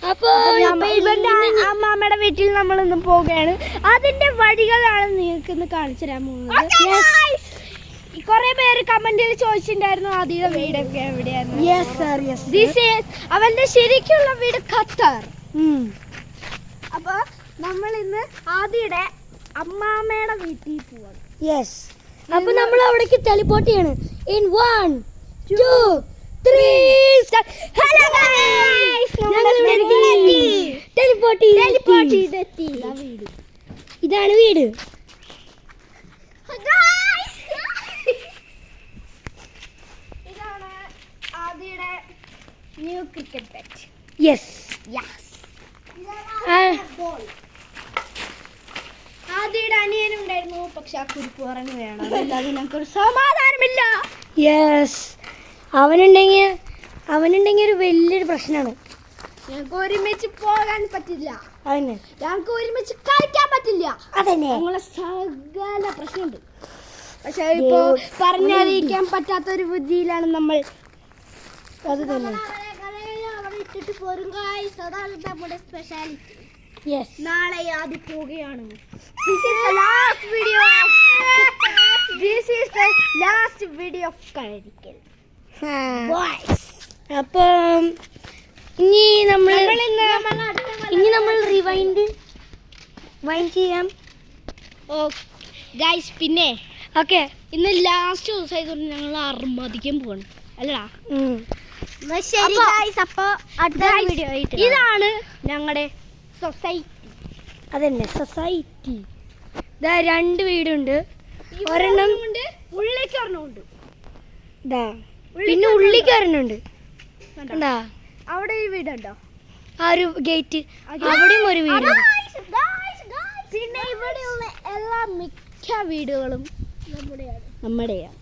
അപ്പൊ ഇവന്റെ അമ്മാമ്മയുടെ വീട്ടിൽ നമ്മൾ ഇന്ന് പോവുകയാണ്. അതിന്റെ വഴികളാണ് നിങ്ങൾക്ക് ഇന്ന് കാണിച്ചു തരാൻ പോകുന്നത്. കുറെ പേര് കമന്റിൽ ചോദിച്ചിട്ടുണ്ടായിരുന്നു ആദിയുടെ വീടൊക്കെ എവിടെയായിരുന്നു. അവന്റെ ശരിക്കുള്ള വീട് ഖത്തർ. അപ്പൊ നമ്മൾ ഇന്ന് ആദിയുടെ അമ്മാമ്മയുടെ വീട്ടിൽ പോവാണ്. അപ്പൊ നമ്മൾ അവിടേക്ക് ടെലിപ്പോർട്ട് ചെയ്യാണ്. In 1, 2, 3 start. Hello guys, teleport ചെയ്തെത്തി. ഇതാണ് വീട്. ഇതാണ് ആദിയുടെ ന്യൂ ക്രിക്കറ്റ് ബാറ്റ്. ആദിയുടെ അനിയനുണ്ടായിരുന്നു, പക്ഷെ ആ കുരിപ്പ് പറഞ്ഞു വേണം, അതല്ലാതെ ഞങ്ങൾക്കൊരു സമാധാനമില്ല. അവനുണ്ടെങ്കിൽ ഒരു വലിയൊരു പ്രശ്നമാണ്. ഞങ്ങൾക്ക് ഒരുമിച്ച് പോകാൻ പറ്റില്ല, അതന്നെ. ഞങ്ങൾക്ക് ഒരുമിച്ച് കളിക്കാൻ പറ്റില്ല, അതന്നെ. ഞങ്ങളെ സകല പ്രശ്നമുണ്ട്. പക്ഷെ ഇപ്പോ പറഞ്ഞറിയിക്കാൻ പറ്റാത്തൊരു ബുദ്ധിയിലാണ് നമ്മൾ. അത് തന്നെ. അവിടെ ഇട്ടിട്ട് പോരും ഗയ്സ്, അതാണ് നമ്മുടെ സ്പെഷ്യാലിറ്റി. നാളെ ആദ്യം പോവുകയാണ്. This is the last video of കളിക്കൽ. അപ്പം ഇനി നമ്മൾ റിവൈൻഡ് ചെയ്യാം. ഗൈസ്, പിന്നെ ഓക്കെ, ഇന്ന് ലാസ്റ്റ് ദിവസം ആയതുകൊണ്ട് ഞങ്ങൾ അർമ്മതിക്കാൻ പോവാണ്, അല്ലടാ? ഇതാണ് ഞങ്ങളുടെ സൊസൈറ്റി. അതന്നെ, സൊസൈറ്റി. ഇതാ 2 വീടുണ്ട്. ഒരെണ്ണം ഉള്ളിലേക്ക് ഒരെണ്ണമുണ്ട്, പിന്നെ ഉള്ളിലേക്ക് ഒരെണ്ണമുണ്ട്. അവിടെ ഒരു വീടുണ്ടോ? ആ ഒരു ഗേറ്റ്, അവിടെയും ഒരു വീടുണ്ട്. പിന്നെ ഇവിടെയുള്ള എല്ലാ മിക്ക വീടുകളും നമ്മുടെയാണ്.